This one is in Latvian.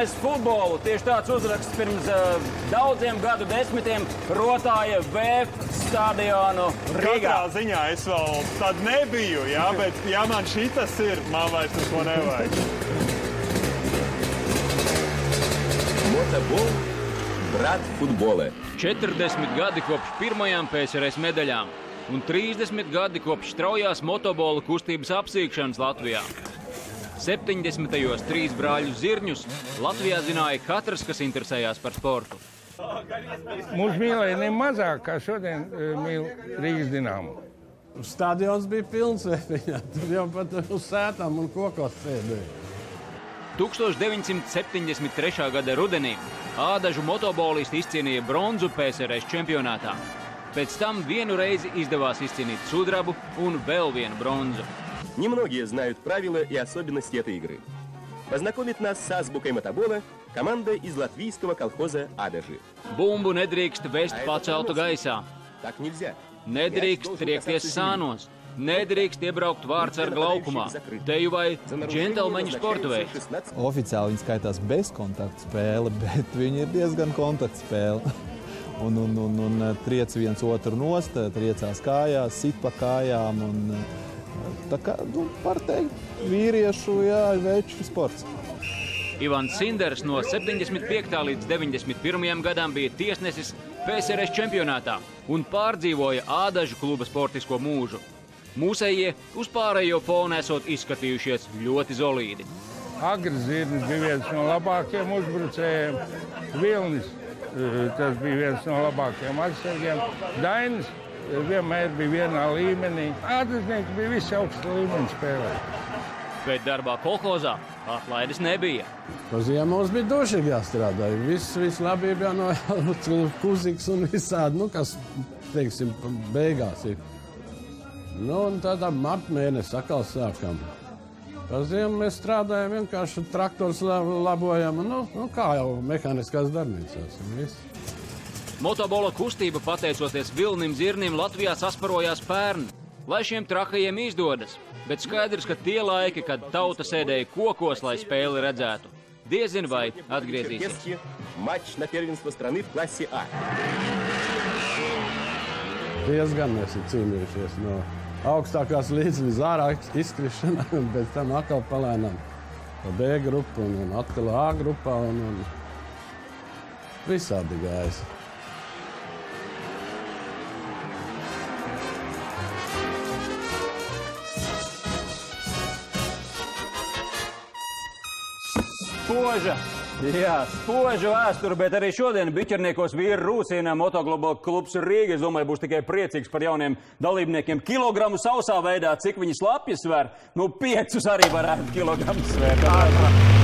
mīlēs futbolu. Tieši tāds uzraksts pirms daudziem gadu desmitiem rotāja VF stadionu Rīgā. Katrā ziņā es vēl tad nebiju, jā, bet ja man šitas ir, man vairs neko nevajag. Motabol, brat futbole. 40 gadi kopš pirmajām PSRS medaļām un 30 gadi kopš straujās motobola kustības apsīkšanas Latvijā. 70. 3 brāļu Zirņus Latvijā zināja katrs, kas interesējās par sportu. Mūs mīlēja ne mazāk, kā šodien mīl Rīgas Dinamo. Stadions bija pilns vēpiņā, tur jau pat uz sētām un kokos sēdēja. 1973. gada rudenī ādažu motobolisti izcīnīja bronzu PSRS čempionātā. Pēc tam vienu reizi izdevās izcīnīt sudrabu un vēl vienu bronzu. Немногие знают правила и особенности этой игры. Познакомит нас с азбукой мотобола команда из латвийского колхоза «Ādži». Bumbu nedrīkst vest paceltu gaisā. Так нельзя. Nedrīkst triekties sānos. Nedrīkst iebraukt vārtsarga laukumā. Teju vai džentelmeņu sporta veids. Oficiāli viņi skaitās bezkontakta spēle, bet viņi ir diezgan kontaktspēle. Un triec viens otru nost, triecās kājās, sit pa kājām. Tā kā, var teikt, vīriešu, veču sports. Ivans Sinders no 75. līdz 91. gadam bija tiesnesis PSRS čempionātā un pārdzīvoja Ādažu kluba sportisko mūžu. Mūsējie uz pārējo fonu esot izskatījušies ļoti zolīdi. Agris Zirnis bija viens no labākajiem uzbrucējiem. Vilnis, tas bija viens no labākajiem aizsargiem. Dainis vienmēr bija vienā līmenī. Ādrižnieks bija visi augsta līmeņa spēlē. Bet darbā kolhozā atlaides nebija. Pa ziemu mums bija dušīgi jāstrādā. Viss labība jānovēl, kuzīgs un visādi, kas, teiksim, beigās ir. Un tādā marta mēnesi atkal sākam. Pa ziemu mēs strādājam, vienkārši traktors labojam, kā jau mehāniskās darbnīcās. Motobola kustība, pateicoties Vilnim Zirnim, Latvijā sasparojās pērn. Lai šiem trakajiem izdodas, bet skaidrs, ka tie laiki, kad tauta sēdēja kokos, lai spēli redzētu, diezin vai atgriezīsies. Матч на первенство страны в классе А. Diezgan mēs ir cīnījušies no augstākās līdz ārā izkrišanā, un pēc tam atkal palēnām pa B grupu un atkal A grupā un visādi gājis. Spoža vēsture, bet arī šodien Biķerniekos vīri rūsina motokluba klubs Rīga. Es domāju, būs tikai priecīgs par jauniem dalībniekiem. Kilogramu sausā veidā, cik viņi slapjas sver? 5 arī varētu kilogramus svērt.